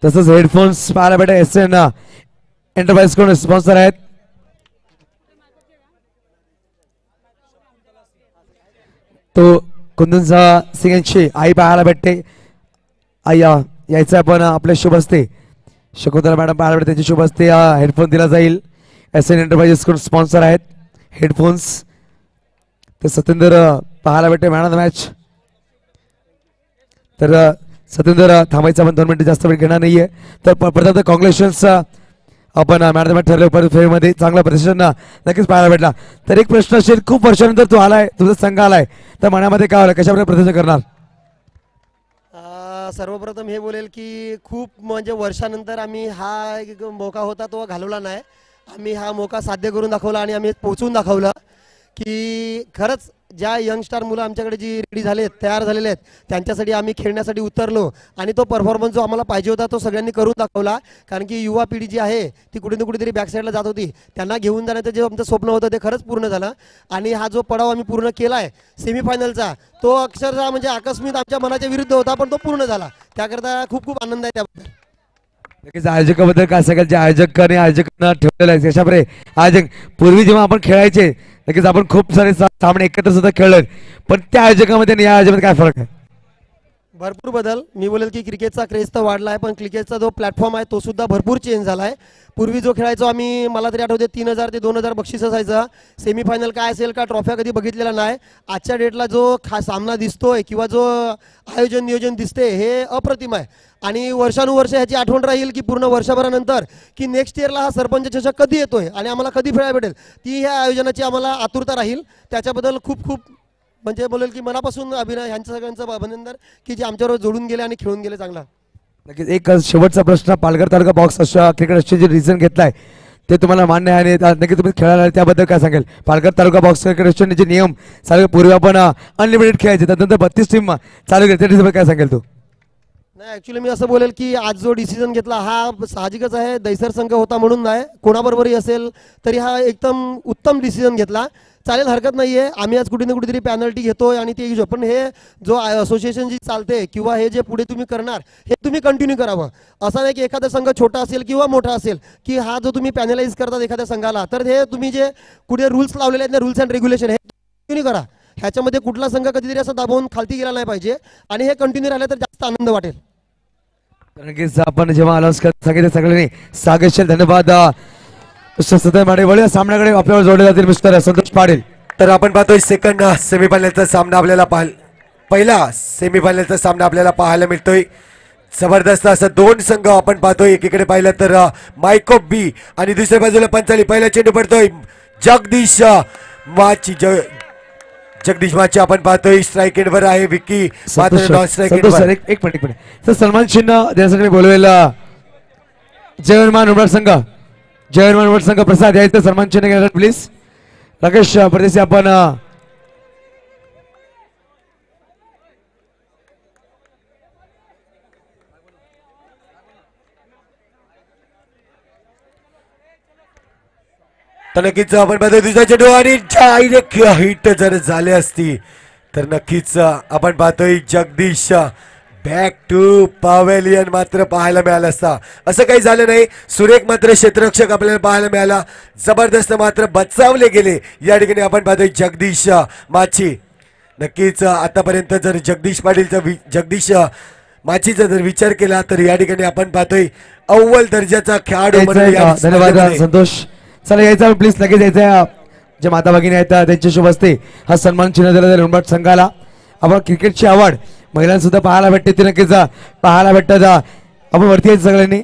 तसंच हेडफोन्स पाहायला भेटा SN एंटरप्राइज कडून स्पॉन्सर आहेत. तो कुंदन सिंग यांची आई पाहायला भेटते. आई यायचं आपण आपल्या शुभ हस्ते शकुंतला मॅडम पाहायला भेटते, त्यांची शुभ हस्ते हेडफोन दिला जाईल. SN एंटरप्राइजेस कडून स्पॉन्सर आहेत हेडफोन्स. तर सत्येंद्र पाहायला भेटते मॅन ऑफ द मॅच. तर सत्येंद्र थांबायचं, आपण 2 मिनिटं जास्त वेळ घेणार नाहीये. तर प्रथम कॉंग्रॅच्युलेशन्स, आपण मॅन ऑफ द मॅच ठरले. परत फेरीमध्ये चांगला प्रदर्शन नक्कीच पाहायला भेटला. तर एक प्रश्न असेल, खूप वर्षानंतर तू आलाय, तुझा संघ आलाय, तर मनामध्ये काय आलं, कशाप्रकारे प्रदर्शन करणार? सर्वप्रथम हे बोलेल की खूप म्हणजे वर्षानंतर आम्ही हा एक मौका होता तो घालवला नाही. आम्ही हा मौका साध्य करून दाखवला आणि आम्ही पोहोचून दाखवलं की खरंच ज्या यंगस्टार मुलं आमच्याकडे जी रेडी झालेत, तयार झालेले आहेत, त्यांच्यासाठी आम्ही खेळण्यासाठी उतरलो आणि तो परफॉर्मन्स जो आम्हाला पाहिजे होता तो सगळ्यांनी करून दाखवला. कारण की युवा पिढी जी आहे ती कुठे ना कुठेतरी बॅकसाईडला जात होती, त्यांना घेऊन जाण्याचं जे आमचं स्वप्न होतं ते खरंच पूर्ण झालं. आणि हा जो पडाव आम्ही पूर्ण केला आहे सेमीफायनलचा, तो अक्षरशः म्हणजे आकस्मिक आमच्या मनाच्या विरुद्ध होता, पण तो पूर्ण झाला. त्याकरता खूप खूप आनंद आहे त्याबद्दल. नक्कीच आयोजकाबद्दल काय सांगाल, जे आयोजकांना ठेवलेलं आहे कशाप्रकारे आयोजक. पूर्वी जेव्हा आपण खेळायचे नक्कीच आपण खूप सारे सामने एकत्र सुद्धा खेळलोय, पण त्या आयोजकामध्ये आणि या आयोजकामध्ये काय फरक आहे? भरपूर बदल. मी बोलेल की क्रिकेटचा क्रेज तर वाढला आहे, पण क्रिकेटचा जो प्लॅटफॉर्म आहे तो सुद्धा भरपूर चेंज झाला आहे. पूर्वी जो खेळायचो आम्ही, मला तरी आठवते 3000 ते 2000 बक्षीस असायचं. सेमीफायनल काय असेल का ट्रॉफ्या कधी बघितलेला नाही. आजच्या डेटला जो सामना दिसतोय किंवा जो आयोजन नियोजन दिसते हे अप्रतिम आहे. आणि वर्षानुवर्ष ह्याची आठवण राहील की पूर्ण वर्षभरानंतर की नेक्स्ट इयरला हा सरपंच चषक कधी येतोय आणि आम्हाला कधी खेळायला भेटेल, ती ह्या आयोजनाची आम्हाला आतुरता राहील. त्याच्याबद्दल खूप खूप म्हणजे बोलेल की मनापासून अभिनय ह्यांचं सगळ्यांचं अभिनंदन की जे आमच्यावर जोडून गेले आणि खेळून गेले चांगला. नक्कीच एक शेवटचा प्रश्न, पालघर तालुका बॉक्स अशा क्रिकेट असोसिएशन जे रिझन घेतलाय ते तुम्हाला मान्य आहे आणि नक्की तुम्ही खेळायला त्याबद्दल काय सांगेल? पालघर तालुका बॉक्स क्रिकेट असोसिएशनचे नियम चालू, पूर्वी आपण अनलिमिटेड खेळायचे, त्यानंतर 32 टीम चालू केली, त्याबद्दल काय सांगेल तू? नाही, ॲक्च्युली मी असं बोलेल की आज जो डिसिजन घेतला हा साहजिकच आहे. दैसर संघ होता म्हणून नाही, कोणाबरोबरही असेल तरी हा एकदम उत्तम डिसिजन घेतला. चालेल, हरकत नाही आहे. आम्ही आज कुठे ना कुठेतरी पॅनल्टी घेतोय आणि ते पण हे जो असोसिएशन जी चालते किंवा हे जे पुढे तुम्ही करणार हे तुम्ही कंटिन्यू करावं. असं नाही की एखादा संघ छोटा असेल किंवा मोठा असेल की हा जो तुम्ही पॅनलाइज करतात एखाद्या संघाला, तर हे तुम्ही जे पुढे रूल्स लावलेले आहेत ना, रूल्स अँड रेग्युलेशन, हे कंटिन्यू करा. ह्याच्यामध्ये कुठला संघ कधीतरी असं दाबवून खालती गेला नाही पाहिजे आणि हे कंटिन्यू राहिलं तर जास्त आनंद वाटेल. नक्कीच आपण जेव्हा अनाउन्स सांगितलं सगळ्यांनी सागेशल धन्यवाद. सामन्याकडे आपल्याला जोडले जातील मिस्टर संतोष पाटील. तर आपण पाहतोय सेकंड सेमीफायनलचा सामना आपल्याला पहिला सेमीफायनलचा सामना आपल्याला पाहायला मिळतोय. जबरदस्त असं 2 संघ आपण पाहतोय. एकीकडे पाहिलं तर मायकोप बी आणि दुसऱ्या बाजूला पंचाली. पहिला चेंडू पडतोय जगदीश माची आपण पाहतोय स्ट्राईक एंडवर आहे. विक्की मात्र नॉन स्ट्राईक एंडवर. एक मिनिट तर सन्मान चिन्ह देण्यासाठी बोलवेला जयवनमान उमराट संघ, जयवनमान उमराट संघ प्रसाद यायचं सन्मान चिन्ह घेणार प्लीज. राकेश परदेशी आपण तर नक्कीच आपण पाहतोय दुसरा चेंडू आणि डायरेक्ट हिट जर झाले असती तर नक्कीच आपण पाहतोय जगदीश बॅक टू पवेलियन मात्र पाहायला मिळालं असता. असं काही झालं नाही. सुरेख मात्र क्षेत्ररक्षक आपल्याला पाहायला मिळाला. जबरदस्त मात्र बचावले गेले या ठिकाणी. आपण पाहतोय जगदीश माची. नक्कीच आतापर्यंत जर जगदीश माचीचा जर विचार केला तर या ठिकाणी आपण पाहतोय अव्वल दर्जाचा खेळाडू म्हणून. धन्यवाद संतोष. चला यायचा प्लीज, लगेच यायचा. जे माता भगिनी आहेत त्यांच्या शुभ हस्ते हा सन्मान चिन्ह दिला जाईल उमराट संघाला. आपण क्रिकेटची आवड महिलांना सुद्धा पाहायला भेटते, ती नक्कीच पाहायला भेटतात. आपण वरती यायचं सगळ्यांनी.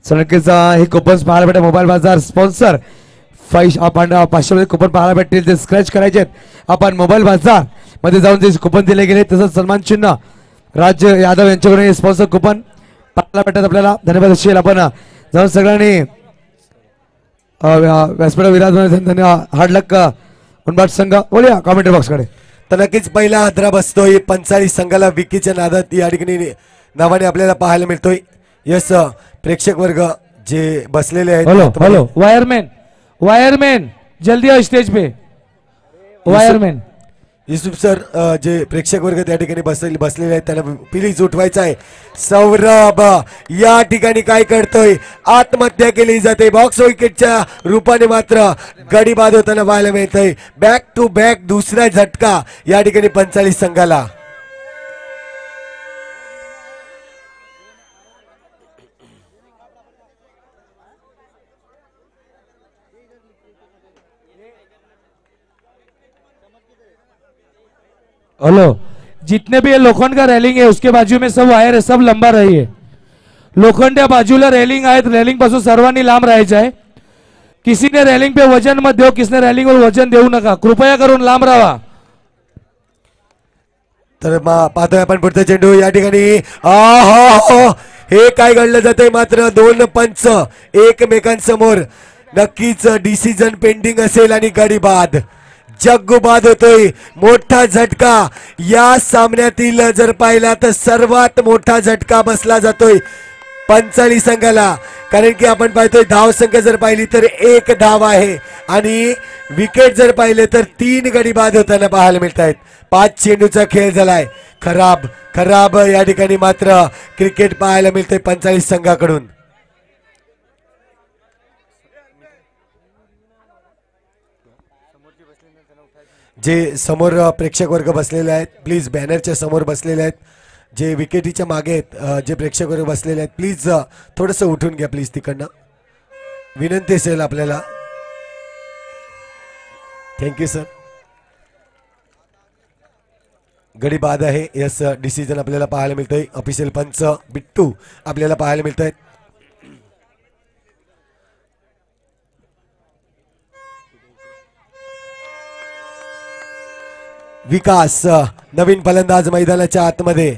नक्कीच हे कुपन्स पाहायला भेटेल. मोबाईल बाजार स्पॉन्सर 500 कुपन पाहायला भेटतील, ते स्क्रॅच करायचे. आपण मोबाईल बाजार मध्ये जाऊन जे कुपन दिले गेले तसंच सन्मान चिन्ह राज यादव यांच्याकडून हे स्पॉन्सर कुपन पाहायला भेटतात आपल्याला. धन्यवाद असेल. आपण जाऊन सगळ्यांनी व्यासपीठ विराज हार्ड लक उनबाट संघ बोलूया कॉमेंट्री बॉक्स कडे. तर नक्कीच पहिला हादरा बसतोय पंचाळी संघाला विकीच्या नादात या ठिकाणी नावाने आपल्याला पाहायला मिळतोय. यस प्रेक्षक वर्ग जे बसलेले आहेत. हेलो हेलो वायरमैन वायरमैन जल्दी आओ स्टेज पे वायरमैन. युसुफ सर जे प्रेक्षक वर्ग त्या ठिकाणी बसलेले आहेत त्यांना प्लीज उठवायचं आहे. सौरभ या ठिकाणी काय करतोय आत्महत्या केली जाते. बॉक्स विकेटच्या रूपाने मात्र गडी बाद होताना पाहायला मिळतंय. बॅक टू बॅक दुसरा झटका या ठिकाणी पंचाळीस संघाला. हेलो जितने भी ये लोखंड का रेलिंग है उसके बाजू में सब वायर है सब लंबा रहिए. लोखंड्या बाजूला रेलिंग आहे रेलिंग पासून सर्वांनी लांब राहायचं आहे. किसीने रेलिंग पे वजन मत देऊ किसने रेलिंग वर वजन देऊ नका कृपया करून लांब राहा. तर पाहतोय आपण पुढचा चेंडू या ठिकाणी. हे काय घडलं जातंय मात्र दोन पंच एकमेकांसमोर. नक्कीच डिसिजन पेंडिंग असेल आणि गडी बाद. जग्गू बाद होतोय. मोठा झटका या सामन्यातील जर पाहिला तर सर्वात मोठा झटका बसला जातोय पंचाळीस संघाला. कारण की आपण पाहतोय धाव संख्या जर पाहिली तर 1 धाव आहे आणि विकेट जर पाहिले तर 3 गडी बाद होताना पाहायला मिळत आहेत. 5 चेंडूचा खेळ झालाय. खराब खराब या ठिकाणी मात्र क्रिकेट पाहायला मिळतंय पंचाळीस संघाकडून. जे समोर प्रेक्षक वर्ग बसलेले आहेत प्लीज बॅनरच्या समोर बसलेले आहेत. जे विकेटीच्या मागे आहेत जे प्रेक्षक वर्ग बसलेले आहेत प्लीज थोडंसं उठून घ्या प्लीज तिकडनं विनंती असेल आपल्याला. Thank you sir. गडी बाद आहे. यस डिसिजन आपल्याला पाहायला मिळतंय. ऑफिशियल पंच बिट्टू आपल्याला पाहायला मिळत आहेत. विकास नवीन फलंदाज मैदानाच्या आतमध्ये.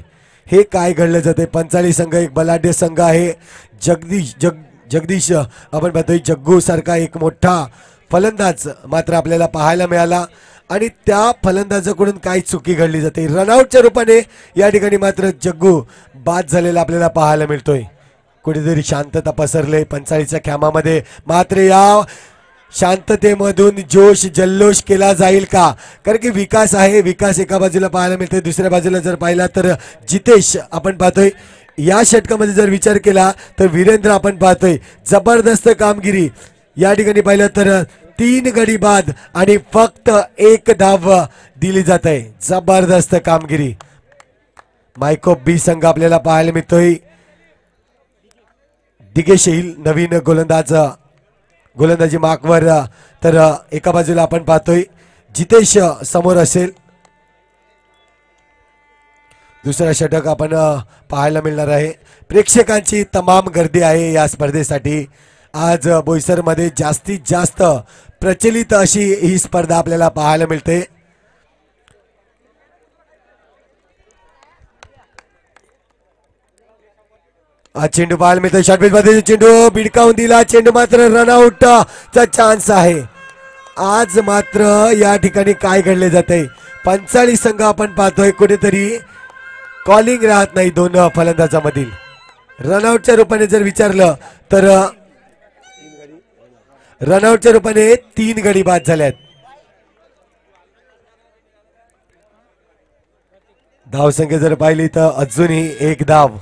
हे काय घडलं जाते पंचाळीस संघ एक बलाढ्य संघ आहे. जगदीश आपण पाहतोय जग्गू सारखा एक मोठा फलंदाज मात्र आपल्याला पाहायला मिळाला आणि त्या फलंदाजाकडून काय चुकी घडली जाते. रनआउटच्या रूपाने या ठिकाणी मात्र जग्गू बाद झालेला आपल्याला पाहायला मिळतोय. कुठेतरी शांतता पसरले पंचाळीच्या खेमामध्ये. मात्र या शांततेमधून जोश जल्लोष केला जाईल का. कारण की विकास आहे. विकास एका बाजूला पाहायला मिळते. दुसऱ्या बाजूला जर पाहिला तर जितेश आपण पाहतोय. या षटकामध्ये जर विचार केला तर वीरेंद्र आपण पाहतोय. जबरदस्त कामगिरी या ठिकाणी पाहिलं तर 3 गडी बाद आणि फक्त 1 धाव दिली जात आहे. जबरदस्त कामगिरी. मायकोप बी संघ आपल्याला पाहायला मिळतोय. दिगेश येईल नवीन गोलंदाजी मार्कवर. तर एका बाजूला आपण पाहतोय जितेश समोर असेल. दुसरा षटक आपण पाहायला मिळणार आहे. प्रेक्षकांची तमाम गर्दी आहे या स्पर्धेसाठी. आज बोईसरमध्ये जास्तीत जास्त प्रचलित अशी ही स्पर्धा आपल्याला पाहायला मिळते. चेंडू पाहायला मिळतोय. शॉर्टपिच मध्ये चेंडू भिडकावून दिला. चेंडू मात्र रनआउट चा चान्स आहे. आज मात्र या ठिकाणी काय घडले जाते पंचाळीस संघ आपण पाहतोय कुठेतरी कॉलिंग राहत नाही दोन फलंदाजामधील. रनआउटच्या रूपाने जर विचारलं तर रनआउटच्या रूपाने 3 गडी बाद झाल्यात. धावसंख्या जर पाहिली तर अजूनही 1 धाव.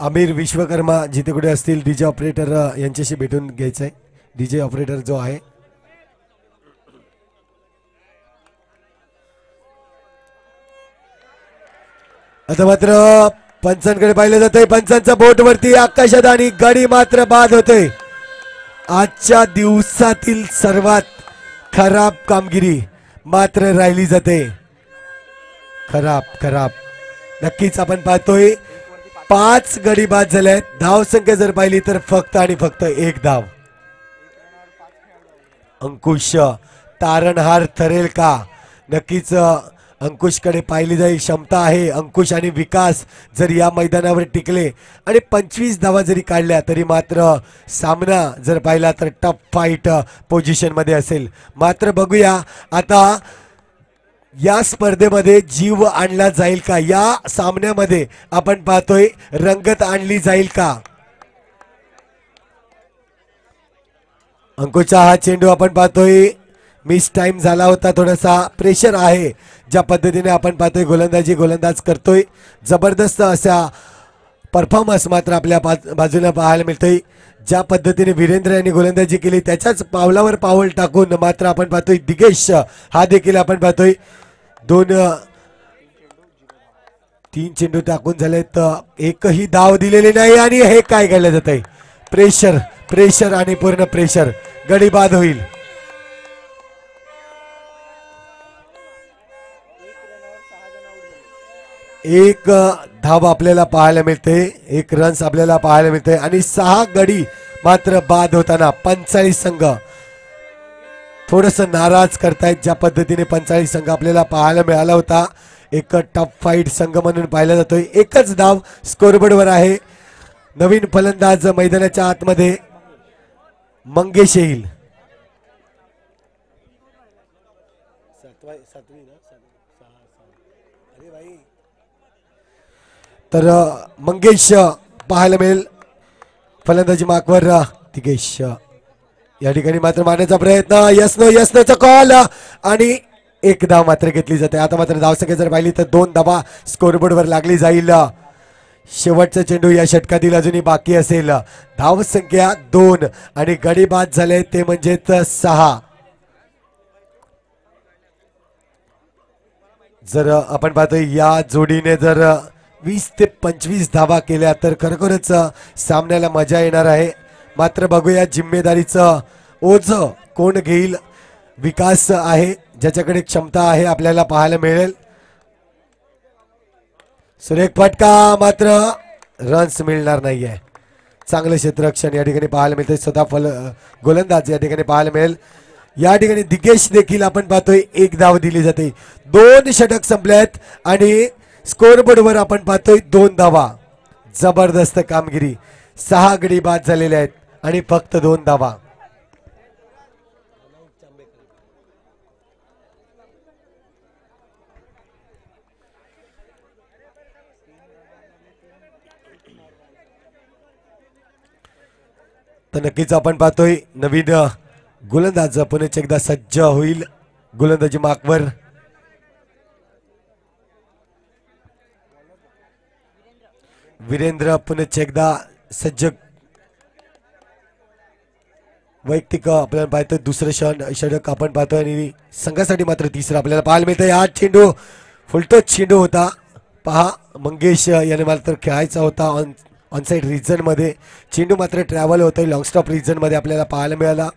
आमिर विश्वकर्मा जिथे कुठे असतील डीजे ऑपरेटर यांच्याशी भेटून घ्यायचंय. डीजे ऑपरेटर जो आहे आता मात्र पंचांकडे पाहिलं जातंय. पंचांचा बोट वरती आकाशात आणि गडी मात्र बाद होते. आजच्या दिवसातील सर्वात खराब कामगिरी मात्र राहिली जाते. खराब नक्कीच आपण पाहतोय 5 गडी बाद झाल्यात. धाव संख्या जर पाहिली तर फक्त आणि फक्त 1 धाव. अंकुश तारणहार ठरेल का. नक्कीच अंकुशकडे पाहिली जाईल, क्षमता आहे. अंकुश आणि विकास जर या मैदानावर टिकले आणि 25 धावा जरी काढल्या तरी मात्र सामना जर पाहिला तर टफ फाईट पोझिशन मध्ये असेल. मात्र बघूया आता या स्पर्धेमध्ये जीव आणला जाईल का, या सामन्यामध्ये आपण पाहतोय रंगत आणली जाईल का. अंकुशचा हा चेंडू आपण पाहतोय मिस टाइम झाला होता, थोडासा प्रेशर आहे. ज्या पद्धतीने आपण पाहतोय गोलंदाज करतोय, जबरदस्त अशा परफॉर्मन्स मात्र आपल्या बाजूला पाहायला मिळतोय. ज्या पद्धतीने वीरेंद्र यांनी गोलंदाजी केली त्याच्याच पावलावर पाऊल टाकून मात्र आपण पाहतोय दिगेश हा देखील आपण पाहतोय 3 चेंडू टाकून झाले तर एकही धाव दिलेली नाही. आणि हे काय घडलं जात आहे, प्रेशर आणि पूर्ण प्रेशर, गडी बाद होईल. एक धाव आपल्याला पाहायला मिळते, 1 रन्स आपल्याला पाहायला मिळते आणि 6 गडी मात्र बाद होताना पंचाळी संघ थोडस नाराज करतायत. ज्या पद्धतीने पंचाळी संघ आपल्याला पाहायला मिळाला होता, एक टफ फाईट संघ म्हणून पाहिला जातोय. एकच धाव स्कोरबोर्डवर आहे. नवीन फलंदाज मैदानाच्या आतमध्ये मंगेश येईल. तर मंगेश पाहायला मिळेल फलंदाजी मार्कवर. दिगेश या ठिकाणी मात्र मारण्याचा प्रयत्न, यस्नोचा कॉल आणि 1 धाव मात्र घेतली जाते. आता मात्र धावसंख्या जर पाहिली तर 2 धावा स्कोरबोर्डवर लागली जाईल. शेवटचा चेंडू या षटकातील अजूनही बाकी असेल. धावसंख्या 2 आणि गडी बाद झाले ते म्हणजेच 6. जर आपण पाहतोय या जोडीने जर 20 ते 25 धावा केल्या तर खरोखरच सामन्याला मजा येणार आहे. मात्र बघूया जिम्मेदारीचं ओझ कोण घेईल. विकास आहे ज्याच्याकडे क्षमता आहे, आपल्याला पाहायला मिळेल. सुरेख फटका, मात्र रन्स मिळणार नाहीये. चांगलं क्षेत्ररक्षण या ठिकाणी पाहायला मिळते. स्वतः गोलंदाज या ठिकाणी पाहायला मिळेल. या ठिकाणी दिगेश देखील आपण पाहतोय 1 धाव दिली जाते. 2 षटक संपल्यात आणि स्कोरबोर्डवर आपण पाहतोय 2 धावा. जबरदस्त कामगिरी. 6 गडी बाद झालेले आहेत आणि फक्त 2 धावा. तर नक्कीच आपण पाहतोय नवीन गोलंदाज पुन्हा एकदा सज्ज होईल गोलंदाजी मार्कवर. वीरेंद्र पुन्हा एकदा सज्ज. वैयक्तिक आपल्याला पाहतोय दुसरं षटक आपण पाहतोय आणि संघासाठी मात्र तिसरं आपल्याला पाहायला मिळतंय. हा चेंडू फुलटच चेंडू होता. पहा मंगेश याने मात्र खेळायचा होता ऑनसाइड रिजन मध्ये. चेंडू मात्र ट्रॅव्हल होतोय लॉंग स्टॉप रिजन मध्ये आपल्याला पाहायला मिळाला.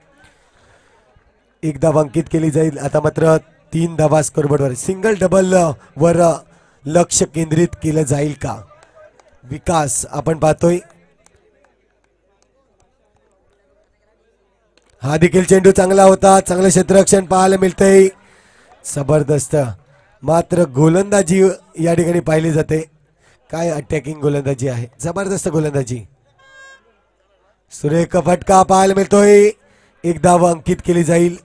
1 धाव अंकित केली जाईल. आता मात्र 3 धावा स्कोरबोर्डवर. सिंगल डबल वर लक्ष केंद्रित केलं जाईल का. विकास आपण पाहतोय. हा देखील चेंडू चांगला होता. चांगलं क्षेत्ररक्षण पाहायला मिळतंय. जबरदस्त मात्र गोलंदाजी या ठिकाणी पाहिली जाते. काय अटॅकिंग गोलंदाजी आहे, जबरदस्त गोलंदाजी. सुरेख फटका पाहायला मिळतोय. 1 धाव अंकित केली जाईल.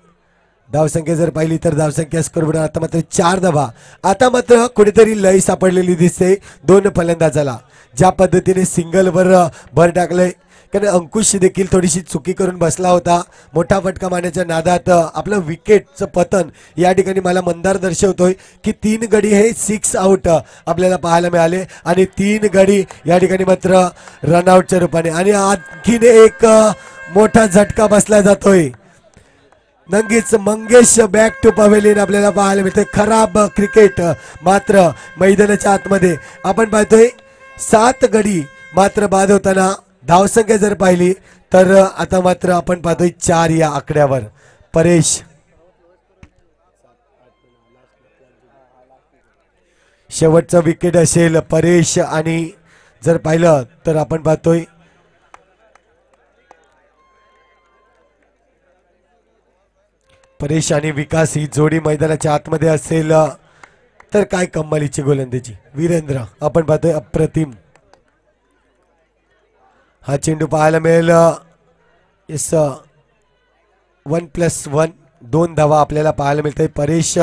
धावसंख्या जर पाहिली तर धावसंख्या स्कोरबोर्ड आता मात्र 4 धावा. आता मात्र कुठेतरी लय सापडलेली दिसते 2 फलंदाजाला. ज्या पद्धतीने सिंगलवर भर टाकलंय, कारण अंकुश देखील थोडीशी चुकी करून बसला होता. मोठा फटका मारण्याच्या नादात आपलं विकेटचं पतन या ठिकाणी मला मंदार दर्शवतोय की 3 गडी हे 6 आउट आपल्याला पाहायला मिळाले आणि 3 गडी या ठिकाणी मात्र रनआउटच्या रूपाने. आणि आणखीन एक मोठा झटका बसला जातोय. नंगीच मंगेश बॅक टू पवेलियन आपल्याला पाहायला मिळते. खराब क्रिकेट मात्र मैदानाच्या आतमध्ये आपण पाहतोय. 7 गडी मात्र बाद होताना. धावसंख्या जर पाहिली तर आता मात्र आपण पाहतोय 4 या आकड्यावर. परेश शेवटचा विकेट असेल परेश. आणि जर पाहिलं तर आपण पाहतोय परेश आणि विकास ही जोडी मैदानाच्या आतमध्ये असेल. तर काय कमालीची गोलंदाजी वीरेंद्र आपण पाहतोय अप्रतिम. हा चेंडू पाहायला मिळेल. येस 1+1 2 धावा आपल्याला पाहायला मिळतंय. परेश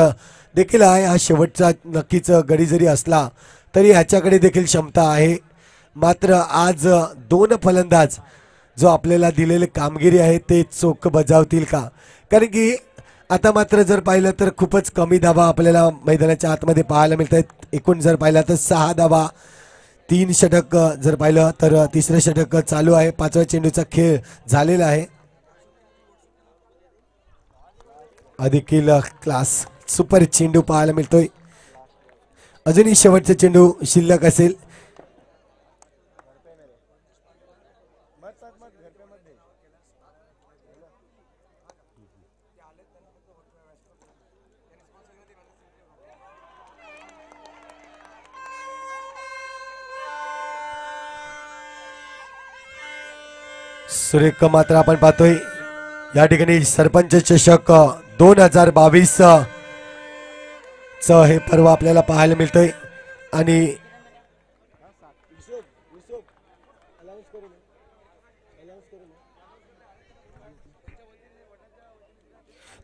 देखील आहे. हा शेवटचा नक्कीच गडी जरी असला तरी ह्याच्याकडे देखील क्षमता आहे. मात्र आज 2 फलंदाज जो आपल्याला दिलेली कामगिरी आहे ते चोख बजावतील का? कारण की आता मात्र जर पाहिलं तर खूपच कमी धावा आपल्याला मैदानाच्या आतमध्ये पाहायला मिळत आहेत. एकूण जर पाहिलं तर 6 धावा, 3 षटक जर पाहिलं तर 3रं षटक चालू आहे. 5व्या चेंडूचा खेळ झालेला आहे. देखील क्लास सुपर चेंडू पाहायला मिळतोय. अजूनही शेवटचा चेंडू शिल्लक असेल. सुरेख मात्र आपण पाहतोय या ठिकाणी सरपंच चषक 2022 च हे पर्व आपल्याला पाहायला मिळतंय. आणि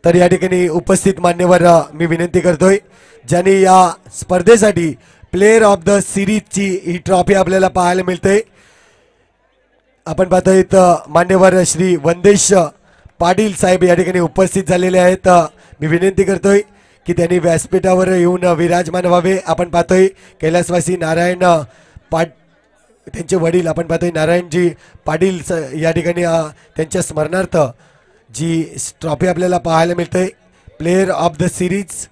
तर या ठिकाणी उपस्थित मान्यवर मी विनंती करतोय ज्यांनी या स्पर्धेसाठी प्लेयर ऑफ द सिरीजची ही ट्रॉफी आपल्याला पाहायला मिळते. आपण पाहतोय मान्यवर श्री वंदेश पाटील साहेब या ठिकाणी उपस्थित झालेले आहेत. मी विनंती करतोय की त्यांनी व्यासपीठावर येऊन विराजमान व्हावे. आपण पाहतोय कैलासवासी नारायण त्यांचे वडील आपण पाहतोय नारायणजी पाटील या ठिकाणी त्यांच्या स्मरणार्थ जी ट्रॉफी आपल्याला पाहायला मिळते प्लेयर ऑफ द सिरीज.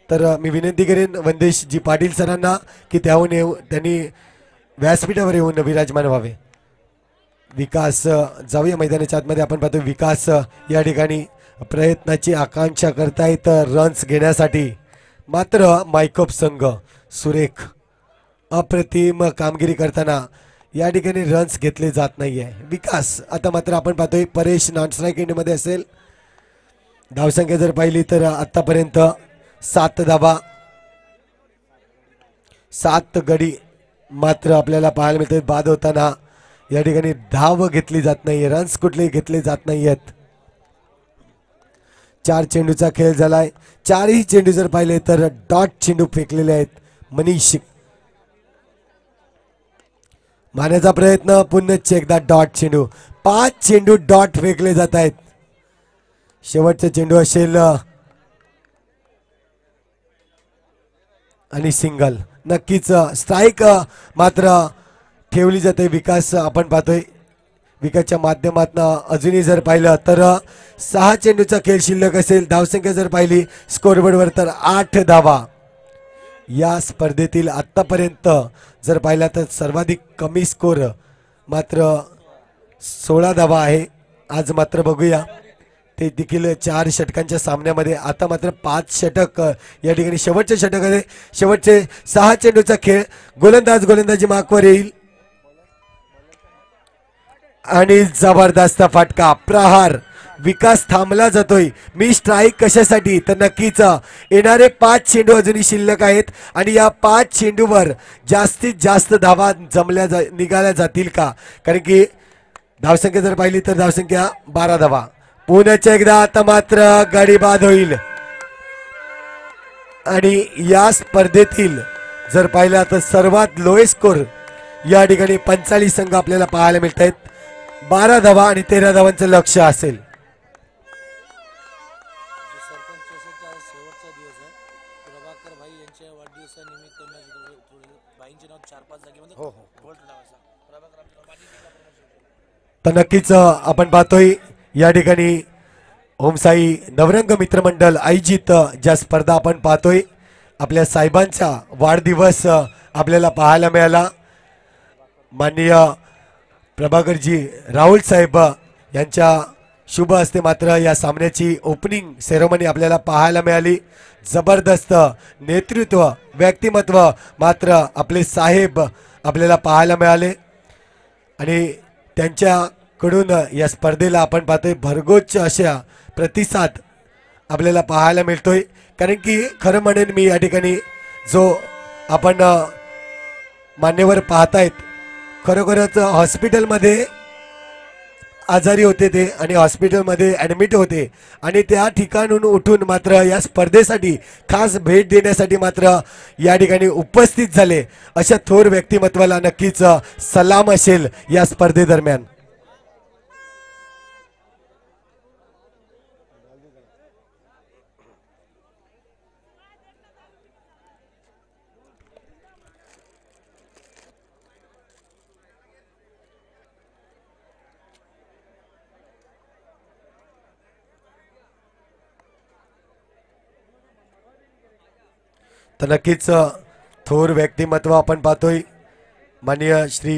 तर मी विनंती करेन वंदेशजी पाटील सरांना की त्यांनी व्यासपीठावर येऊन विराजमान व्हावे. विकास जाऊया मैदानाच्या आतमध्ये. आपण पाहतो विकास या ठिकाणी प्रयत्नाची आकांक्षा करतायत रन्स घेण्यासाठी. मात्र मायकप संघ सुरेख अप्रतिम कामगिरी करताना या ठिकाणी रन्स घेतले जात नाहीये. विकास आता मात्र आपण पाहतोय परेश नॉन स्ट्राईक एंडमध्ये असेल. धावसंख्या जर पाहिली तर आतापर्यंत 7 धावा 7 गडी मात्र आपल्याला पाहायला मिळते. बाद होताना या ठिकाणी धाव घेतली जात नाहीये, रन्स कुठलेही घेतले जात नाहीयेत. 4 चेंडूचा खेळ झालाय. 4ही चेंडू जर पाहिले तर डॉट चेंडू फेकलेले आहेत. मनीष मारण्याचा प्रयत्न पुन्हा एकदा डॉट चेंडू. 5 चेंडू डॉट फेकले जात आहेत. शेवटचा चेंडू असेल आणि सिंगल. नक्कीच स्ट्राईक मात्र ठेवली जाते. विकास आपण पाहतोय विकासच्या माध्यमातून अजूनही जर पाहिलं तर 6 चेंडूचा खेळ शिल्लक असेल. धावसंख्या जर पाहिली स्कोरबोर्डवर तर 8 धावा. या स्पर्धेतील आतापर्यंत जर पाहिला तर सर्वाधिक कमी स्कोर मात्र 16 धावा आहे. आज मात्र बघूया ते देखील 4 षटकांच्या सामन्यामध्ये. आता मात्र 5 षटक या ठिकाणी शेवटचे षटक आहे. शेवटचे 6 चेंडूचा खेळ. गोलंदाजी मार्कवर येईल आणि जबरदस्त फटका प्रहार. विकास थांबला जातोय. मी स्ट्राईक कशासाठी तर नक्कीच येणारे 5 चेंडू अजूनही शिल्लक आहेत आणि या 5 चेंडूवर जास्तीत जास्त धावा निघाल्या जातील का? कारण की धावसंख्या जर पाहिली तर धावसंख्या 12 धावा. पुन्हा एकदा आता मात्र गाडी बाद होईल आणि या स्पर्धेतील जर पाहिला तर सर्वात लोएस्ट स्कोर या ठिकाणी 45 संघ आपल्याला पाहायला मिळत आहेत. 12 धावा आणि 13 धावांचं लक्ष असेल. तर नक्कीच आपण पाहतोय या ठिकाणी ओमसाई नवरंग मित्रमंडळ आयोजित ज्या स्पर्धा आपण पाहतोय आपल्या साहेबांचा वाढदिवस आपल्याला पाहायला मिळाला. माननीय प्रभाकरजी राहुल साहेब यांच्या शुभ हस्ते मात्र या सामन्याची ओपनिंग सेरेमनी आपल्याला पाहायला मिळाली. जबरदस्त नेतृत्व व्यक्तिमत्व मात्र आपले साहेब आपल्याला पाहायला मिळाले आणि त्यांच्याकडून या स्पर्धेला आपण पाहतोय भरगोच अशा प्रतिसाद आपल्याला पाहायला मिळतोय. कारण की खरं म्हणेन मी या ठिकाणी जो आपण मान्यवर पाहतायत, खरोखरच हॉस्पिटलमध्ये आजारी होते ते आणि हॉस्पिटलमध्ये ॲडमिट होते आणि त्या ठिकाणून उठून मात्र या स्पर्धेसाठी खास भेट देण्यासाठी मात्र या ठिकाणी उपस्थित झाले. अशा थोर व्यक्तिमत्वाला नक्कीच सलाम असेल या स्पर्धेदरम्यान. तर नक्कीच थोर व्यक्तिमत्व आपण पाहतोय. माननीय श्री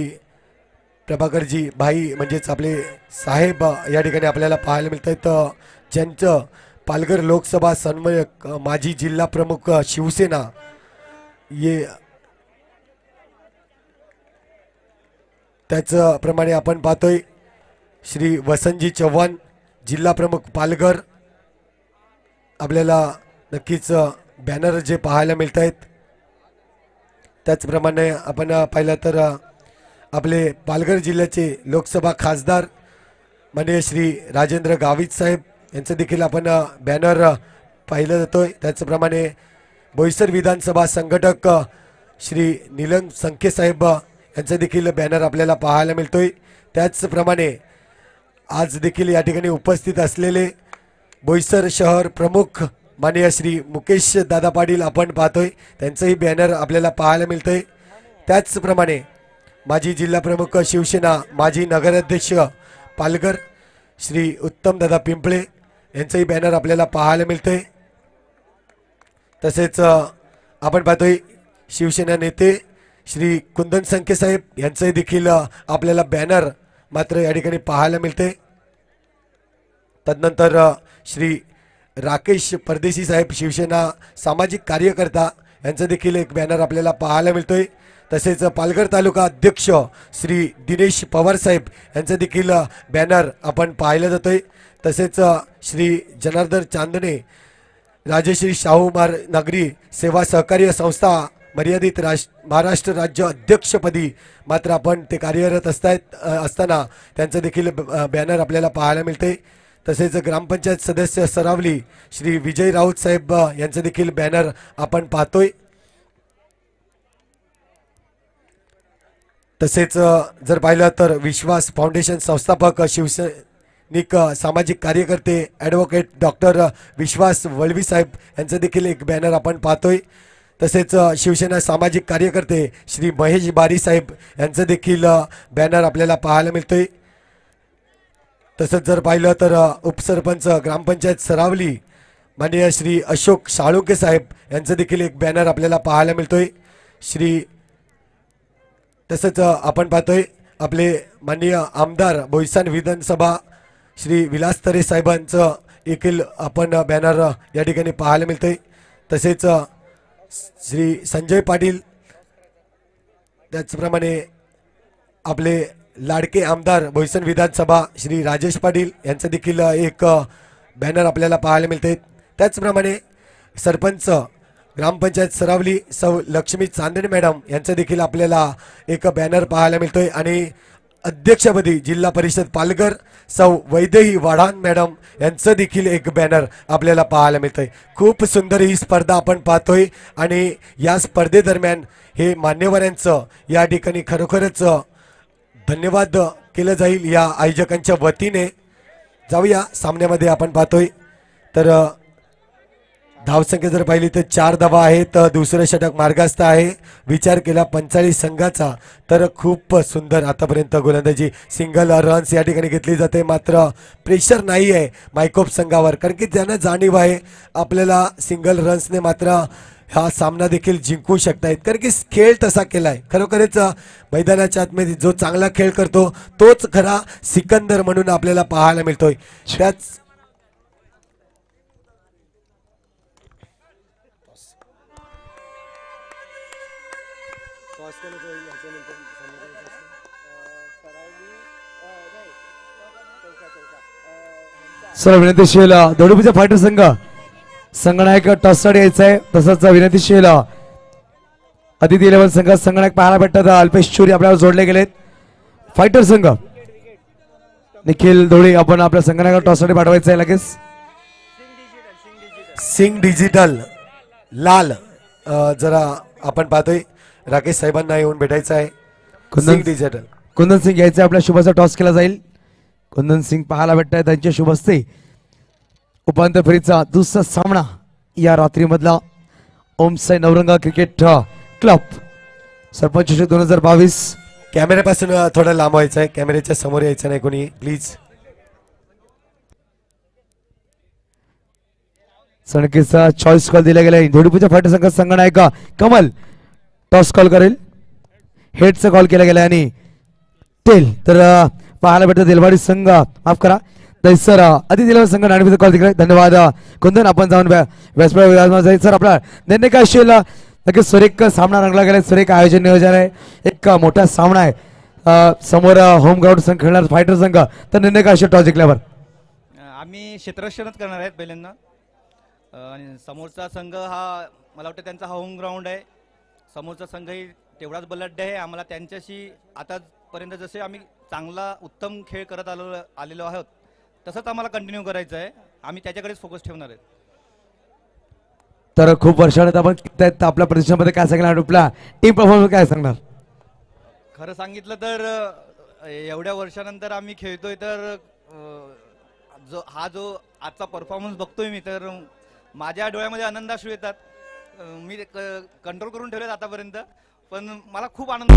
प्रभाकरजी भाई म्हणजेच आपले साहेब या ठिकाणी आपल्याला पाहायला मिळत आहेत, ज्यांचं पालघर लोकसभा समन्वयक माजी जिल्हा प्रमुख शिवसेना ये त्याचप्रमाणे आपण पाहतोय श्री वसंतजी चव्हाण जिल्हा प्रमुख पालघर. आपल्याला नक्कीच बॅनर जे पाहायला मिळत आहेत, त्याचप्रमाणे आपण पाहिलं तर आपले पालघर जिल्ह्याचे लोकसभा खासदार माननीय श्री राजेंद्र गावित साहेब यांचं देखील आपण बॅनर पाहिलं जातोय. त्याचप्रमाणे बोईसर विधानसभा संघटक श्री नीलम संखे साहेब यांचं देखील बॅनर आपल्याला पाहायला मिळतोय. त्याचप्रमाणे आज देखील या ठिकाणी उपस्थित असलेले बोईसर शहर प्रमुख माननीय श्री मुकेश दादा पाटील आपण पाहतोय, त्यांचंही बॅनर आपल्याला पाहायला मिळतंय. त्याचप्रमाणे माजी जिल्हा प्रमुख शिवसेना माजी नगराध्यक्ष पालघर श्री उत्तम दादा पिंपळे यांचंही बॅनर आपल्याला पाहायला मिळतंय. तसेच आपण पाहतोय शिवसेना नेते श्री कुंदन संखे साहेब यांचंही देखील आपल्याला बॅनर मात्र या ठिकाणी पाहायला मिळते. तदनंतर श्री राकेश परदेशी साहेब शिवसेना सामाजिक कार्यकर्ता यांचं देखील एक बॅनर आपल्याला पाहायला मिळतोय. तसेच पालघर तालुका अध्यक्ष श्री दिनेश पवार साहेब यांचं देखील बॅनर आपण पाहायला जातोय. तसेच श्री जनार्दन चांदणे राजश्री शाहू नागरी सेवा सहकार्य संस्था मर्यादित महाराष्ट्र राज्य अध्यक्षपदी मात्र आपण ते कार्यरत असताना त्यांचं देखील बॅनर आपल्याला पाहायला मिळते. तसेच ग्रामपंचायत सदस्य सरावली श्री विजय राऊत साहेब यांचं देखील बॅनर आपण पाहतोय. तसेच जर पाहिलं तर विश्वास फाउंडेशन संस्थापक शिवसैनिक सामाजिक कार्यकर्ते ॲडव्होकेट डॉक्टर विश्वास वळवी साहेब यांचं देखील एक बॅनर आपण पाहतोय. तसेच शिवसेना सामाजिक कार्यकर्ते श्री महेश बारी साहेब यांचं देखील बॅनर आपल्याला पाहायला मिळतोय. तसंच जर पाहिलं तर उपसरपंच ग्रामपंचायत सरावली माननीय श्री अशोक साळुंके साहेब यांचं देखील एक बॅनर आपल्याला पाहायला मिळतोय. तसंच आपण पाहतोय आपले माननीय आमदार बोईसर विधानसभा श्री विलास तरे साहेबांचं देखील आपण बॅनर या ठिकाणी पाहायला मिळतोय. तसेच श्री संजय पाटील त्याचप्रमाणे आपले लाडके आमदार बोईसर विधानसभा श्री राजेश पाटील यांचं देखील एक बॅनर आपल्याला पाहायला मिळते. त्याचप्रमाणे सरपंच ग्रामपंचायत सरावली सौ लक्ष्मी चांदणे मॅडम यांचं देखील आपल्याला एक बॅनर पाहायला मिळतोय. आणि अध्यक्षपदी जिल्हा परिषद पालघर सौ वैदेही वाढान मॅडम यांचं देखील एक बॅनर आपल्याला पाहायला मिळतंय. खूप सुंदर ही स्पर्धा आपण पाहतोय आणि या स्पर्धेदरम्यान हे मान्यवरांचं या ठिकाणी खरोखरच धन्यवाद केलं जाईल या आयोजकांच्या वतीने. जाऊया सामन्यामध्ये आपण पाहतोय तर धावसंख्या जर पाहिली तर 4 धावा आहेत. दुसरं षटक मार्गस्थ आहे. विचार केला 45 संघाचा तर खूप सुंदर आतापर्यंत गोलंदाजी सिंगल रन्स या ठिकाणी घेतली जाते. मात्र प्रेशर नाही आहे मायकोप संघावर, कारण की त्यांना जाणीव आहे आपल्याला सिंगल रन्सने मात्र हा सामना देखील जिंकू शकतायत, कारण की खेळ तसा केलाय. खरोखरच मैदानाच्या आतमध्ये जो चांगला खेळ करतो तोच खरा सिकंदर म्हणून आपल्याला पाहायला मिळतोय. त्याच सर विनंतीशील दोडूपूजा फायटर संघ संगनायक टॉससाठी यायचा आहे. तसंच विनंतीशील अतिथी 11 संघ संगणक पाहायला भेटतात. अल्पेश चुरी आपल्याला जोडले गेलेत. फायटर संघ निखिल धोळे आपण आपल्या संघटनाला टॉससाठी पाठवायचं आहे लगेच. सिंग डिजिटल लाल जरा आपण पाहतोय राकेश साहेबांना येऊन भेटायचं आहे. सिंग डिजिटल कुंदन सिंग यायचे आपल्या शुभाचा टॉस केला जाईल. कुंदन सिंग पाहायला भेटत आहे त्यांच्या शुभ हस्ते उपांत्य फेरीचा दुसरा सामना या रात्रीमधला ओमसाई नवरंगा क्रिकेट क्लब सरपंच 2022. कॅमेऱ्यापासून थोडं लांब व्हायचं आहे. कॅमेऱ्याच्या समोर यायचं नाही कोणी प्लीज. सणकेचा चॉईस कॉल दिला गेला. धोडीपूच्या फाटी संघ संघनायक कमल टॉस कॉल करेल. हेडचा कॉल केला गेला आणि टेल तर पाहायला भेटत दिलवाडी संघ माफ करा सर अतिथी संघ नाणेफेकीचा कॉल दिला. धन्यवाद कुंदन. आपण जाऊन व्यासपीठावर सर आपला निर्णय काय असेल. नक्कीच सुरेख सामना रंगला गेला. सुरेख आयोजन नियोजन आहे. एक मोठा सामना आहे. समोर होम ग्राउंड संघ खेळणार फायटर संघ. तर निर्णय काय असेल टॉस जिंकल्यावर. आम्ही क्षेत्ररक्षणच करणार आहेत पहिल्यांदा आणि समोरचा संघ हा मला वाटतं त्यांचा हा होम ग्राउंड आहे. समोरचा संघही तेवढाच बलड्ड आहे. आम्हाला त्यांच्याशी आतापर्यंत जसे आम्ही चांगला उत्तम खेळ करत आलेलो आहोत तसंच आम्हाला कंटिन्यू करायचं आहे. आम्ही त्याच्याकडेच फोकस ठेवणार आहेत. तर खूप वर्षानंतर आपण आपल्या प्रदेशामध्ये काय सांगणार आपला टीम परफॉर्मन्स काय सांगणार. खरं सांगितलं तर एवढ्या वर्षानंतर आम्ही खेळतोय तर जो आजचा परफॉर्मन्स बघतोय मी तर माझ्या डोळ्यामध्ये आनंदाश्रू येतात. मी कंट्रोल करून ठेवलेत आतापर्यंत पण मला खूप आनंद